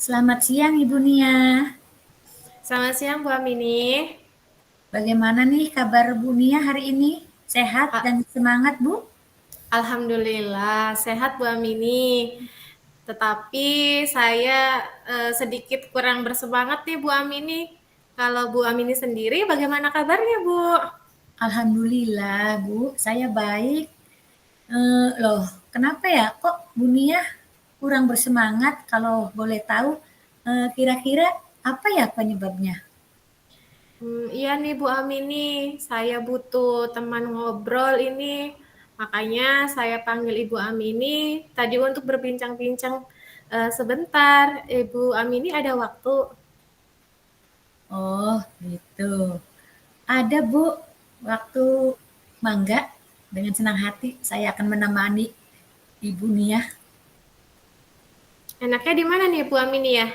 Selamat siang Ibu Nia. Selamat siang Bu Amini. Bagaimana nih kabar Bu Nia hari ini? Sehat dan A- semangat Bu? Alhamdulillah sehat Bu Amini. Tetapi saya sedikit kurang bersemangat nih Bu Amini. Kalau Bu Amini sendiri bagaimana kabarnya Bu? Alhamdulillah Bu, saya baik. Loh, kenapa ya kok Bu Nia kurang bersemangat? Kalau boleh tahu, kira-kira apa ya penyebabnya? Iya nih Bu Amini, saya butuh teman ngobrol ini. Makanya saya panggil Ibu Amini tadi untuk berbincang-bincang sebentar. Ibu Amini ada waktu? Oh, gitu. Ada Bu, waktu mangga dengan senang hati saya akan menemani Ibu Nia. Enaknya di mana nih Bu Amini ya?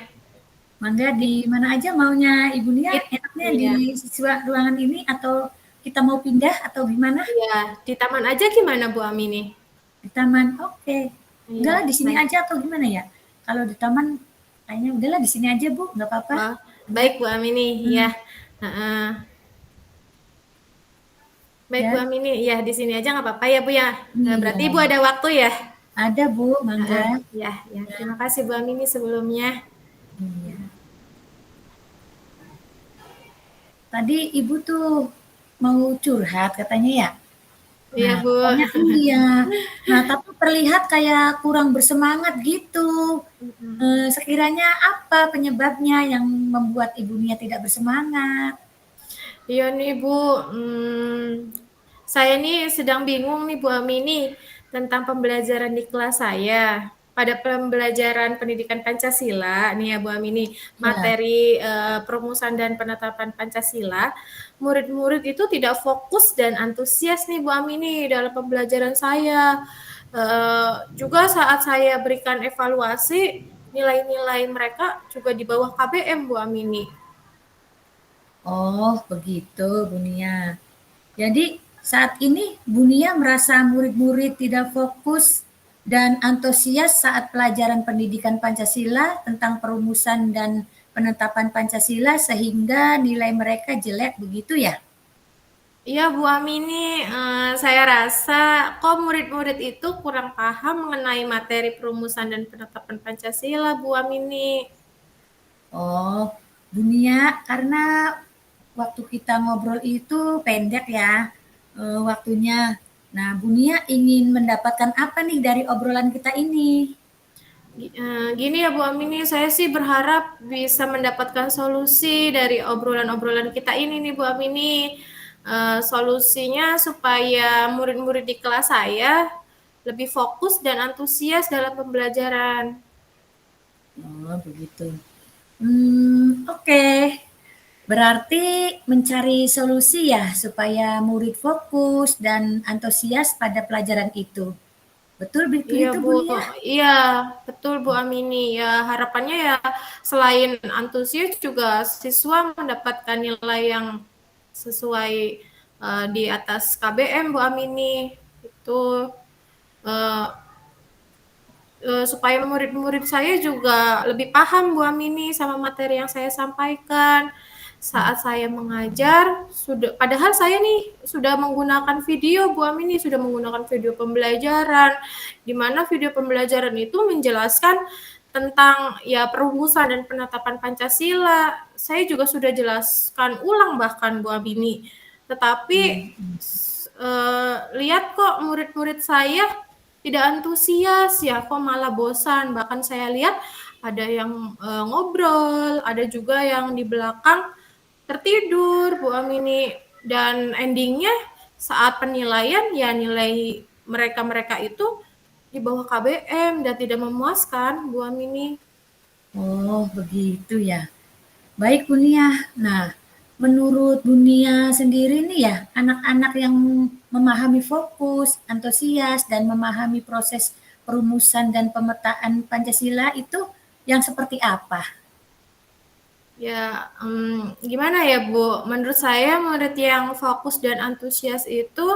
Mangga Di, di mana aja maunya Ibu Nia, di- enaknya di iya. siswa ruangan ini atau kita mau pindah atau gimana? Iya, di taman aja gimana Bu Amini? Di taman, oke. Enggak Iya, lah di sini baik. aja atau gimana ya? Kalau di taman kayaknya udahlah di sini aja Bu, nggak apa-apa. Oh, baik Bu Amini. Iya. Hmm, Heeh. Baik Bu ya, Amini. Iya, di sini aja nggak apa-apa ya Bu ya. iya. Berarti Ibu ada waktu ya? Ada Bu, mangga. Heeh. Ya, ya. Terima kasih Bu Amini sebelumnya. Iya. Tadi Ibu tuh mau curhat katanya ya? Iya Nah, Bu. katanya iya. Nah, tapi terlihat kayak kurang bersemangat gitu. Sekiranya apa penyebabnya yang membuat Ibu Nia tidak bersemangat? Iya nih Bu. Saya nih sedang bingung nih Bu Amini tentang pembelajaran di kelas saya. Pada pembelajaran pendidikan Pancasila nih ya Bu Amini, Ya, materi perumusan dan penetapan Pancasila, murid-murid itu tidak fokus dan antusias nih Bu Amini dalam pembelajaran saya. Juga saat saya berikan evaluasi, nilai-nilai mereka juga di bawah KBM Bu Amini. oh begitu Bu Nia. Jadi saat ini Bu Nia merasa murid-murid tidak fokus dan antusias saat pelajaran pendidikan Pancasila tentang perumusan dan penetapan Pancasila sehingga nilai mereka jelek begitu ya? Iya Bu Amini, saya rasa kok murid-murid itu kurang paham mengenai materi perumusan dan penetapan Pancasila Bu Amini. Oh, Bu Nia, karena waktu kita ngobrol itu pendek ya waktunya. Nah, Bu Nia ingin mendapatkan apa nih dari obrolan kita ini? Gini ya Bu Amini, saya sih berharap bisa mendapatkan solusi dari obrolan-obrolan kita ini nih Bu Amini. Solusinya supaya murid-murid di kelas saya lebih fokus dan antusias dalam pembelajaran. Oh, begitu. Oke. Berarti mencari solusi ya supaya murid fokus dan antusias pada pelajaran itu. Betul Iya begitu Bu, Bu Nia? iya betul Bu Amini. Ya harapannya ya selain antusias juga siswa mendapatkan nilai yang sesuai di atas KBM Bu Amini. Itu uh, supaya murid-murid saya juga lebih paham Bu Amini sama materi yang saya sampaikan. Saat saya mengajar, padahal saya nih sudah menggunakan video Bu Amini, sudah menggunakan video pembelajaran, di mana video pembelajaran itu menjelaskan tentang ya perumusan dan penetapan Pancasila. Saya juga sudah jelaskan ulang bahkan Bu Amini. Tetapi lihat kok murid-murid saya tidak antusias ya, kok malah bosan. Bahkan saya lihat ada yang ngobrol, ada juga yang di belakang tertidur Bu Amini. Dan endingnya saat penilaian ya nilai mereka-mereka itu di bawah KBM dan tidak memuaskan Bu Amini. Oh, begitu ya. Baik Bu Nia. Nah, menurut Bu Nia sendiri nih ya, anak-anak yang memahami fokus, antusias, dan memahami proses perumusan dan pemetaan Pancasila itu yang seperti apa? Ya, gimana ya Bu, menurut saya murid yang fokus dan antusias itu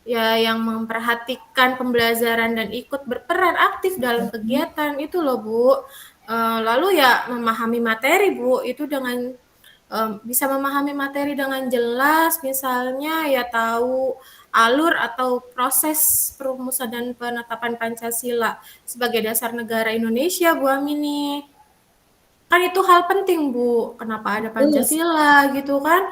ya yang memperhatikan pembelajaran dan ikut berperan aktif dalam kegiatan itu loh Bu. Lalu ya memahami materi Bu, itu dengan bisa memahami materi dengan jelas, misalnya ya tahu alur atau proses perumusan dan penetapan Pancasila sebagai dasar negara Indonesia Bu Amini. Kan itu hal penting Bu, kenapa ada Betul, Pancasila gitu kan.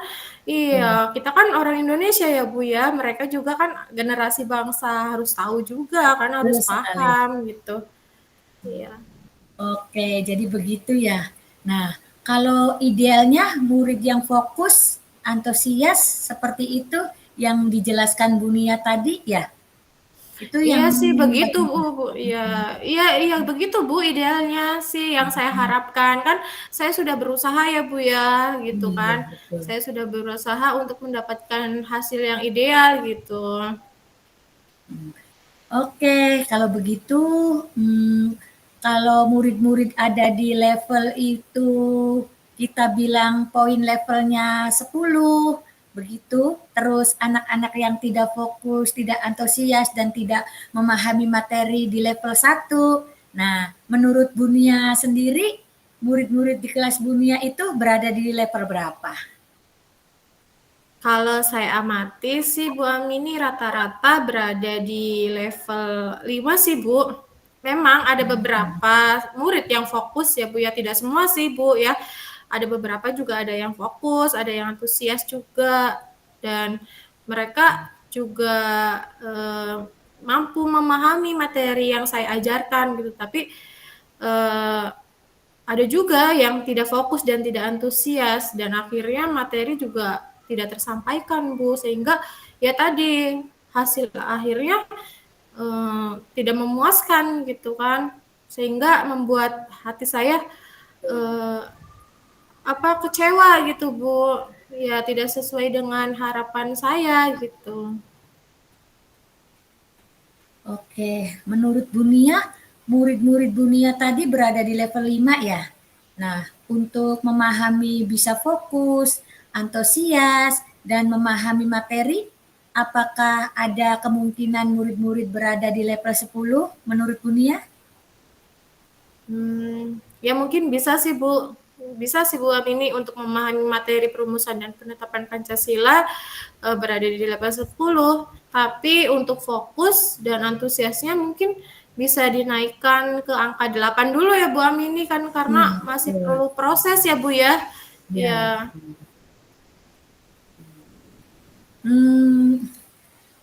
betul. Iya, kita kan orang Indonesia ya Bu ya, mereka juga kan generasi bangsa, harus tahu juga kan, harus Betul sekali. paham gitu. Iya. Oke, jadi begitu ya. Nah, kalau idealnya murid yang fokus, antusias seperti itu yang dijelaskan Bunia tadi ya, itu Iya yang sih begitu Bu, bagaimana? Bu. Iya, iya, iya begitu Bu idealnya sih yang saya harapkan kan. Saya sudah berusaha ya Bu ya, gitu Iya, kan. betul. Saya sudah berusaha untuk mendapatkan hasil yang ideal gitu. Oke, kalau begitu, kalau murid-murid ada di level itu, kita bilang poin levelnya 10, begitu. Terus anak-anak yang tidak fokus, tidak antusias, dan tidak memahami materi di level 1. Nah, menurut Bunia sendiri, murid-murid di kelas Bunia itu berada di level berapa? Kalau saya amati sih Bu Amini rata-rata berada di level 5 sih Bu. Memang ada beberapa murid yang fokus ya Bu ya, tidak semua sih Bu ya. Ada beberapa juga ada yang fokus, ada yang antusias juga dan mereka juga mampu memahami materi yang saya ajarkan gitu. Tapi eh, ada juga yang tidak fokus dan tidak antusias dan akhirnya materi juga tidak tersampaikan Bu, sehingga ya tadi hasil akhirnya tidak memuaskan gitu kan, sehingga membuat hati saya eh, kecewa gitu Bu, ya tidak sesuai dengan harapan saya gitu. Oke, menurut Bunia, murid-murid Bunia tadi berada di level 5 ya. Nah, untuk memahami bisa fokus, antusias, dan memahami materi, apakah ada kemungkinan murid-murid berada di level 10 menurut Bunia? Ya mungkin bisa sih Bu, bisa sih Bu Amini untuk memahami materi perumusan dan penetapan Pancasila berada di level 10, tapi untuk fokus dan antusiasnya mungkin bisa dinaikkan ke angka 8 dulu ya Bu Amini kan karena masih Betul. perlu proses ya Bu ya. Ya, Ya, betul. Hmm,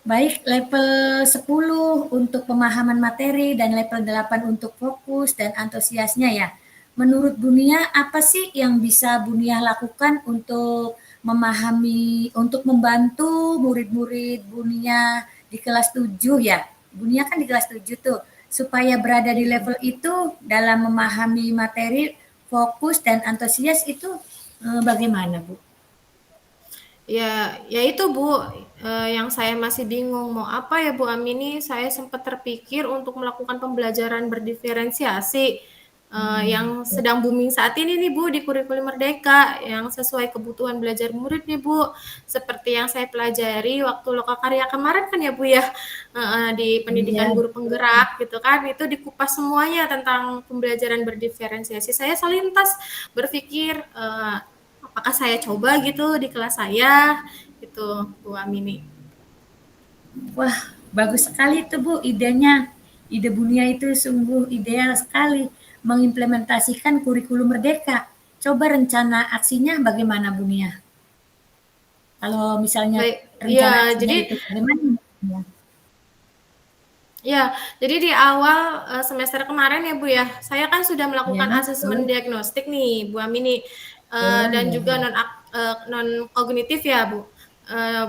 baik, level 10 untuk pemahaman materi dan level 8 untuk fokus dan antusiasnya ya. Menurut Bunia, apa sih yang bisa Bunia lakukan untuk memahami, untuk membantu murid-murid Bunia di kelas 7 ya? Bunia kan di kelas 7 tuh, supaya berada di level itu dalam memahami materi, fokus dan antusias itu bagaimana, Bu? ya itu Bu, yang saya masih bingung mau apa ya Bu Amini. Saya sempat terpikir untuk melakukan pembelajaran berdiferensiasi yang Betul. sedang booming saat ini nih Bu di kurikulum Merdeka yang sesuai kebutuhan belajar murid nih Bu. Seperti yang saya pelajari waktu lokakarya kemarin kan ya Bu ya, di Iya, pendidikan guru betul. penggerak gitu kan, itu dikupas semuanya tentang pembelajaran berdiferensiasi. Saya selintas berpikir apakah saya coba gitu di kelas saya gitu Bu Amini. Wah, bagus sekali itu Bu idenya. Ide Bunia itu sungguh ideal sekali mengimplementasikan kurikulum Merdeka. Coba rencana aksinya bagaimana Bunia? Kalau misalnya Baik, rencana ya aksinya jadi itu bagaimana? Ya, ya, jadi di awal semester kemarin ya Bu ya, saya kan sudah ya, melakukan asesmen betul, diagnostik nih Bu Amini, betul, dan ya, juga ya. non kognitif ya Bu,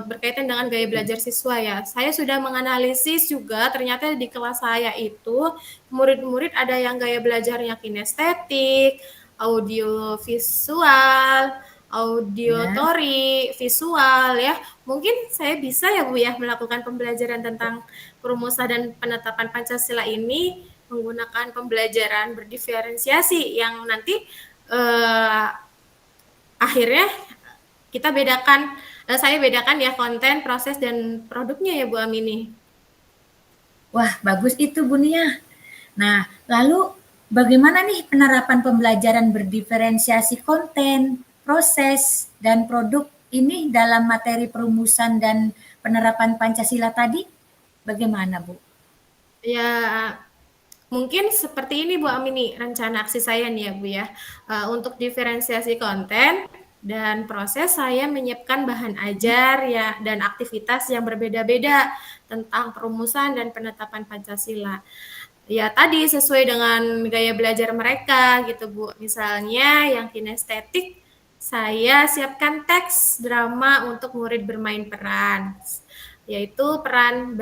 berkaitan dengan gaya belajar siswa ya. Saya sudah menganalisis juga ternyata di kelas saya itu murid-murid ada yang gaya belajarnya kinestetik, audio visual, Ya. auditory, visual ya. Mungkin saya bisa ya Bu ya melakukan pembelajaran tentang perumusan dan penetapan Pancasila ini menggunakan pembelajaran berdiferensiasi yang nanti eh, akhirnya kita bedakan, saya bedakan ya konten, proses, dan produknya ya Bu Amini. Wah, bagus itu Bunia. Nah, lalu bagaimana nih penerapan pembelajaran berdiferensiasi konten, proses, dan produk ini dalam materi perumusan dan penerapan Pancasila tadi? Bagaimana, Bu? Ya, mungkin seperti ini Bu Amini, rencana aksi saya nih ya Bu ya. Untuk diferensiasi konten dan proses saya menyiapkan bahan ajar ya dan aktivitas yang berbeda-beda tentang perumusan dan penetapan Pancasila. Ya tadi sesuai dengan gaya belajar mereka gitu Bu. Misalnya yang kinestetik, saya siapkan teks drama untuk murid bermain peran, yaitu peran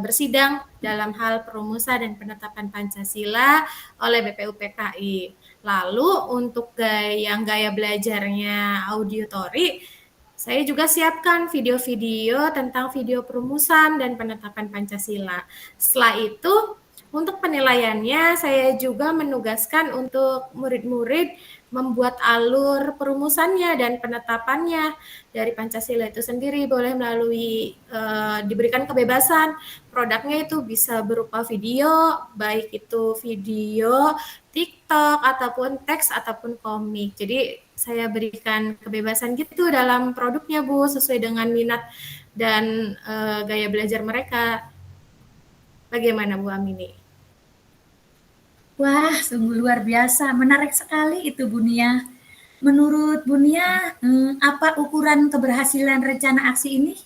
bersidang dalam hal perumusan dan penetapan Pancasila oleh BPUPKI. Lalu untuk yang gaya belajarnya auditory, saya juga siapkan video-video tentang video perumusan dan penetapan Pancasila. Setelah itu, untuk penilaiannya, saya juga menugaskan untuk murid-murid membuat alur perumusannya dan penetapannya dari Pancasila itu sendiri, boleh melalui diberikan kebebasan. Produknya itu bisa berupa video, baik itu video TikTok ataupun teks ataupun komik. Jadi saya berikan kebebasan gitu dalam produknya Bu, sesuai dengan minat dan gaya belajar mereka. Bagaimana Bu Amini? Wah, sungguh luar biasa, menarik sekali itu Bu Nia. Menurut Bu Nia, apa ukuran keberhasilan rencana aksi ini?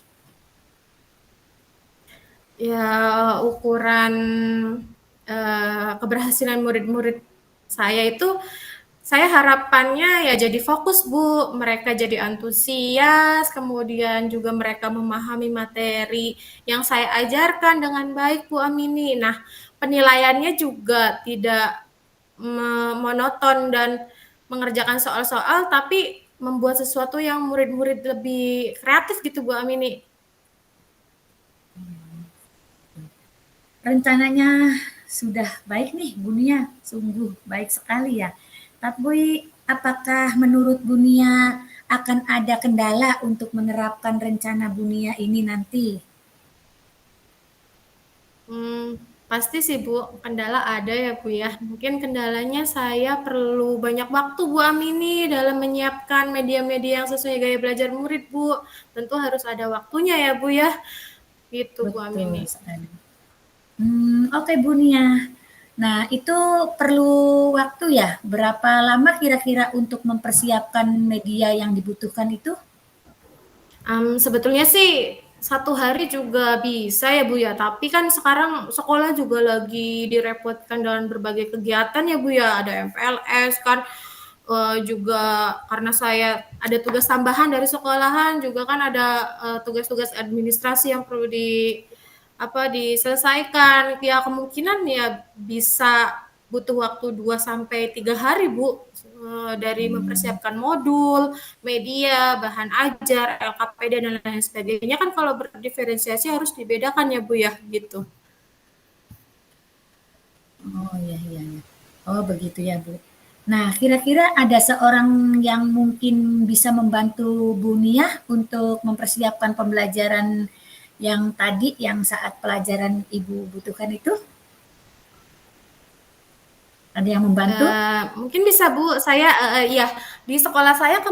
Ya, ukuran keberhasilan murid-murid saya itu, saya harapannya ya jadi fokus Bu, mereka jadi antusias, kemudian juga mereka memahami materi yang saya ajarkan dengan baik Bu Amini. Nah, penilaiannya juga tidak monoton dan mengerjakan soal-soal, tapi membuat sesuatu yang murid-murid lebih kreatif gitu Bu Amini. Rencananya sudah baik nih Bu Nia, sungguh baik sekali ya. Tapi apakah menurut Bu Nia akan ada kendala untuk menerapkan rencana Bu Nia ini nanti? Pasti sih Bu, kendala ada ya Bu ya. Mungkin kendalanya saya perlu banyak waktu Bu Amini dalam menyiapkan media-media yang sesuai gaya belajar murid Bu. Tentu harus ada waktunya ya Bu ya. Gitu Bu Betul Amini. sekali. Oke Bu Nia. Nah, itu perlu waktu ya? Berapa lama kira-kira untuk mempersiapkan media yang dibutuhkan itu? Sebetulnya sih 1 hari juga bisa ya Bu ya, tapi kan sekarang sekolah juga lagi direpotkan dalam berbagai kegiatan ya Bu ya, ada MPLS kan, juga karena saya ada tugas tambahan dari sekolahan, juga kan ada tugas-tugas administrasi yang perlu diselesaikan. Ya kemungkinan ya bisa butuh waktu 2 sampai 3 hari Bu, dari mempersiapkan modul, media, bahan ajar, LKPD dan lain sebagainya. Kan kalau berdiferensiasi harus dibedakan ya Bu ya, gitu. Oh, iya iya iya. Oh, begitu ya, Bu. Nah, kira-kira ada seorang yang mungkin bisa membantu Bu Nia untuk mempersiapkan pembelajaran yang tadi, yang saat pelajaran Ibu butuhkan itu? Ada yang membantu? Mungkin bisa Bu, saya ya di sekolah saya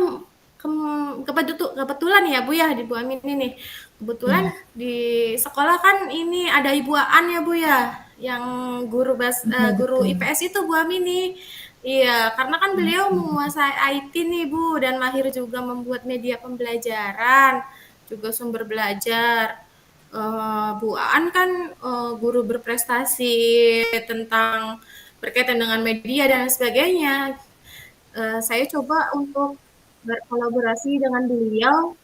kebetulan ya Bu ya, di Bu Amin ini. Kebetulan Iya, di sekolah kan ini ada Ibu Aan ya Bu ya, yang iya guru betul. IPS itu Bu Amini. Iya, karena kan beliau menguasai IT nih Bu, dan mahir juga membuat media pembelajaran, juga sumber belajar. Bu Aan kan guru berprestasi tentang berkaitan dengan media dan sebagainya. Saya coba untuk berkolaborasi dengan beliau,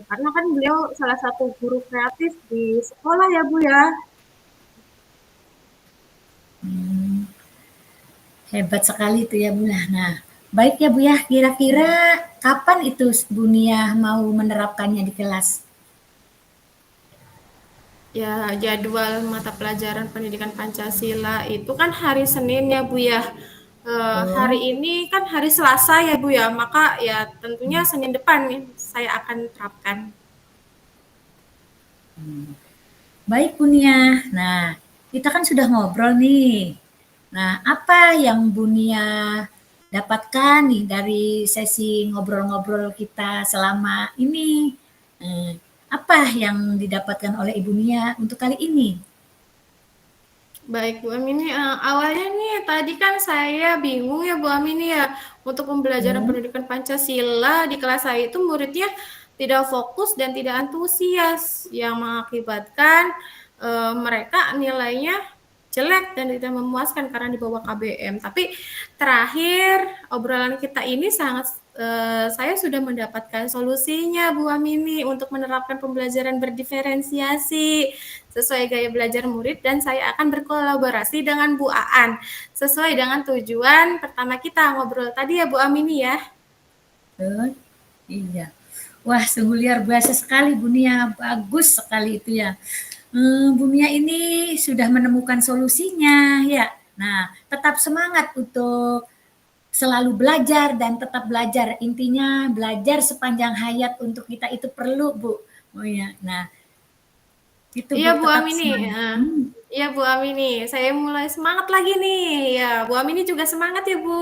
karena kan beliau salah satu guru kreatif di sekolah ya Bu ya. Hmm, hebat sekali itu ya, Bu. Nah, baik ya, Bu ya. Kira-kira kapan itu Bu Nia mau menerapkannya di kelas? Ya, jadwal mata pelajaran pendidikan Pancasila itu kan hari Senin ya Bu ya. Hari Betul. ini kan hari Selasa ya Bu ya, maka ya tentunya Senin depan nih saya akan terapkan. Baik, Bu Nia. Nah, kita kan sudah ngobrol nih. Nah, apa yang Bu Nia dapatkan nih dari sesi ngobrol-ngobrol kita selama ini? Apa yang didapatkan oleh Ibu Nia untuk kali ini? Baik Bu Amini, awalnya nih tadi kan saya bingung ya Bu Amini ya, untuk pembelajaran Hmm, pendidikan Pancasila di kelas saya itu muridnya tidak fokus dan tidak antusias, yang mengakibatkan mereka nilainya jelek dan tidak memuaskan karena di bawah KBM. Tapi terakhir obrolan kita ini sangat saya sudah mendapatkan solusinya Bu Amini untuk menerapkan pembelajaran berdiferensiasi sesuai gaya belajar murid, dan saya akan berkolaborasi dengan Bu Aan sesuai dengan tujuan pertama kita ngobrol tadi ya Bu Amini ya. betul. Iya. Wah, sungguh luar biasa sekali Bu Nia, bagus sekali itu ya. Bu Nia ini sudah menemukan solusinya ya. Nah, tetap semangat untuk selalu belajar dan tetap belajar. Intinya belajar sepanjang hayat untuk kita itu perlu, Bu. Oh ya. Nah, itu Iya Bu, Bu tetap Amini, semangat. iya Bu Amini, saya mulai semangat lagi nih. Ya, Bu Amini juga semangat ya Bu.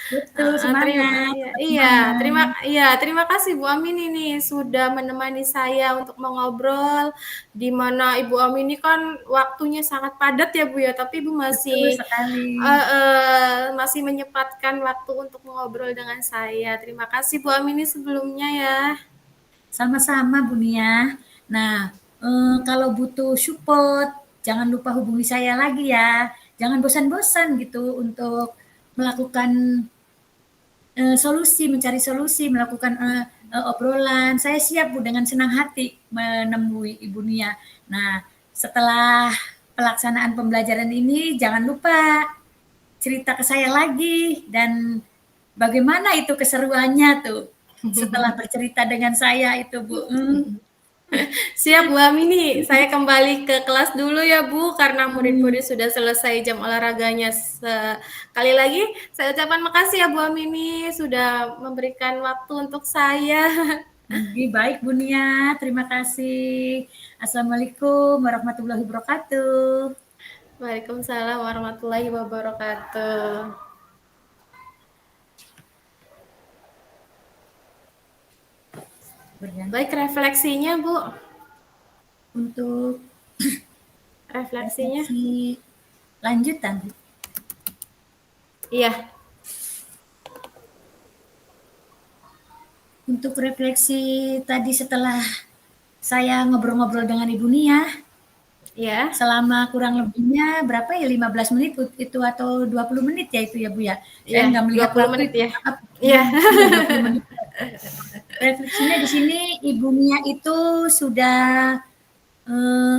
Betul, semangat, Iya, tetap iya, semangat. terima kasih Bu Amini nih sudah menemani saya untuk mengobrol. Di mana Ibu Amini kan waktunya sangat padat ya Bu ya, tapi Ibu Betul masih sekali. masih menyempatkan waktu untuk mengobrol dengan saya. Terima kasih Bu Amini sebelumnya ya. Sama-sama Bu Nia. Nah, kalau butuh support, jangan lupa hubungi saya lagi ya. Jangan bosan-bosan gitu untuk melakukan solusi, mencari solusi, melakukan obrolan. Saya siap Bu dengan senang hati menemui Ibu Nia. Nah, setelah pelaksanaan pembelajaran ini, jangan lupa cerita ke saya lagi dan bagaimana itu keseruannya tuh setelah bercerita dengan saya itu Bu. Siap Bu Amini, saya kembali ke kelas dulu ya Bu, karena Hmm. murid-murid sudah selesai jam olahraganya. Sekali lagi, saya ucapkan makasih ya Bu Amini, sudah memberikan waktu untuk saya. Baik Bu Nia, terima kasih. Assalamualaikum warahmatullahi wabarakatuh. Waalaikumsalam warahmatullahi wabarakatuh. Berganti Baik, refleksinya Bu, untuk refleksinya. refleksi lanjutan. Iya, Untuk refleksi tadi setelah saya ngobrol-ngobrol dengan Ibu Nia, iya, selama kurang lebihnya berapa ya, 15 menit itu atau 20 menit ya itu ya Bu ya? Saya iya, nggak dua melihat puluh waktu menit itu, ya. maaf. Iya. Iya 20 menit. Refleksinya di sini Ibu Nia itu sudah eh,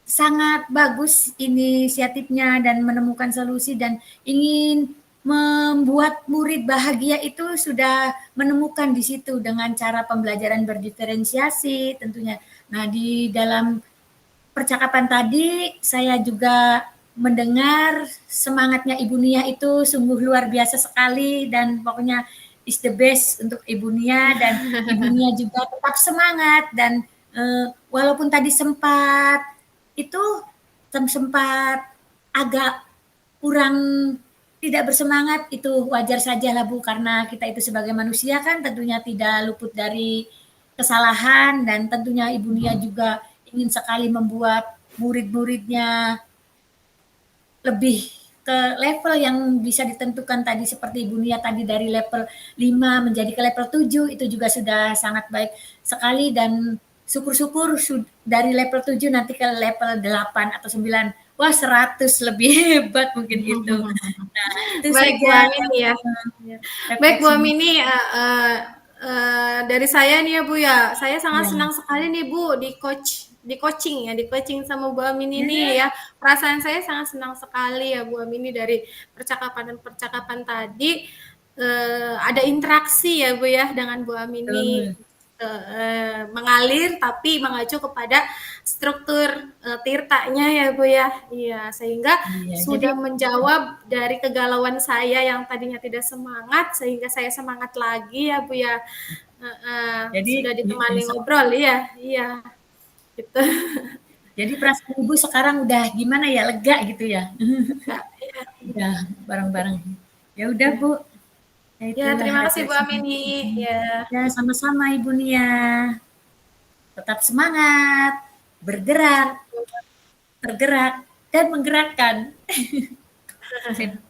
sangat bagus inisiatifnya dan menemukan solusi dan ingin membuat murid bahagia itu sudah menemukan di situ dengan cara pembelajaran berdiferensiasi tentunya. Nah, di dalam percakapan tadi saya juga mendengar semangatnya Ibu Nia itu sungguh luar biasa sekali dan pokoknya is the best untuk Ibu Nia dan Ibu Nia juga tetap semangat dan walaupun tadi sempat itu sempat agak kurang tidak bersemangat itu wajar saja lah Bu karena kita itu sebagai manusia kan tentunya tidak luput dari kesalahan dan tentunya Ibu Nia juga ingin sekali membuat murid-muridnya lebih ke level yang bisa ditentukan tadi seperti Ibu Nia tadi dari level 5 menjadi ke level 7 itu juga sudah sangat baik sekali dan syukur-syukur dari level 7 nanti ke level 8 atau 9 wah 100 lebih hebat mungkin gitu. Nah, itu Baik Bu saja Amini ya. Baik Bu refleksinya. Amini, dari saya nih ya Bu ya, saya sangat Ya. senang sekali nih Bu di coaching sama Bu Amini nih Ya, ya. Perasaan saya sangat senang sekali ya Bu Amini dari percakapan dan percakapan tadi ada interaksi ya Bu ya dengan Bu Amini, betul. mengalir tapi mengacu kepada struktur tirtanya ya Bu ya. Iya, sehingga Iya, jadi sudah menjawab dari kegalauan saya yang tadinya tidak semangat, sehingga saya semangat lagi ya Bu ya. jadi Sudah ditemani ngobrol, iya, iya, gitu. Jadi perasaan Ibu sekarang udah gimana ya, lega gitu ya? Enggak, ya. Udah bareng-bareng. Ya udah Ya. Bu, ya Ya, itulah terima kasih Bu refleksinya. Amini. Mhm. Ya. Ya sama-sama Ibu Nia. Tetap semangat, bergerak, tergerak, dan menggerakkan. Sip.